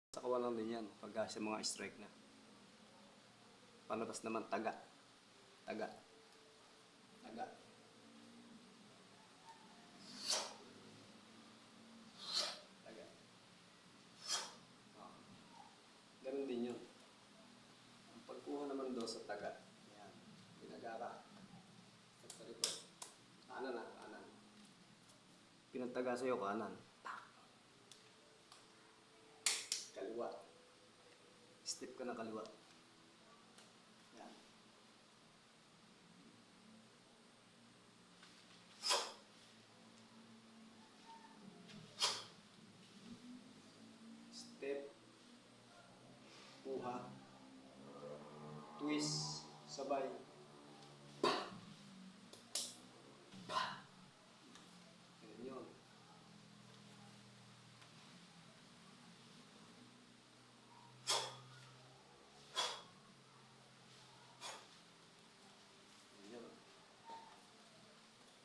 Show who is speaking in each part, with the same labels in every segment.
Speaker 1: Sa kawalan din yan, pag sa mga strike na. Panabas naman, taga. Taga. Taga. Taga. Oh. Ganun din yun. Ang pagkuha naman doon sa taga. Yan. Pinagara. Sa likod. Kanan na, kanan. Pinagtaga sa'yo, kanan. Kaliwa. Step ka na kaliwa. Yan. Step. Puha. Twist. Sabay. Yan yun.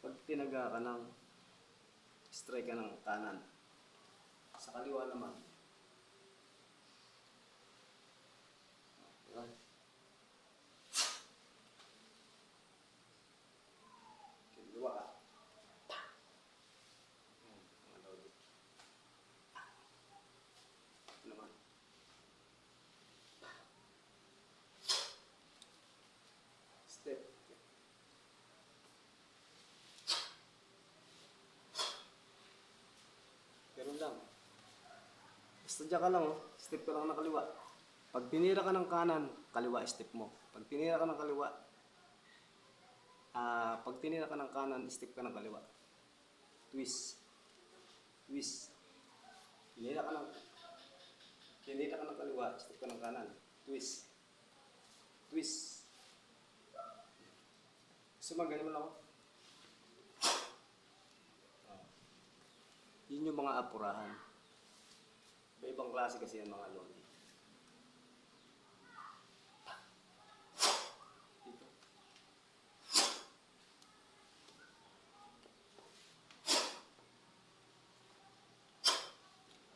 Speaker 1: Pag tinaga ka ng strike ka ng kanan, sa kaliwa naman. Diba? Kaliwa ka. Ito naman. Step. Ganun lang. Basta dyan ka lang, oh. Step ka lang na kaliwa. Pag tinira ka ng kanan, kaliwa step mo. Pag tinira ka ng kaliwa, pag tinira ka ng kanan, step ka ng kaliwa. Twist. Twist. Tinira ka ng kaliwa, step ka ng kanan. Twist. Twist. Gusto mo, ganyan mo lang ako. Yun yung mga apurahan. Iba-ibang klase kasi yan mga lodi. Dito.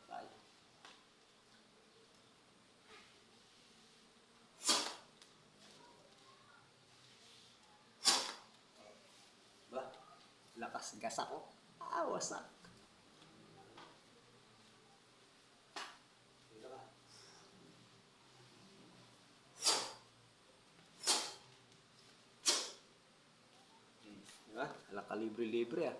Speaker 1: Tayo. Ba? Lakas gas ako. Wasak. Diba? Alang ka libre-libre ah.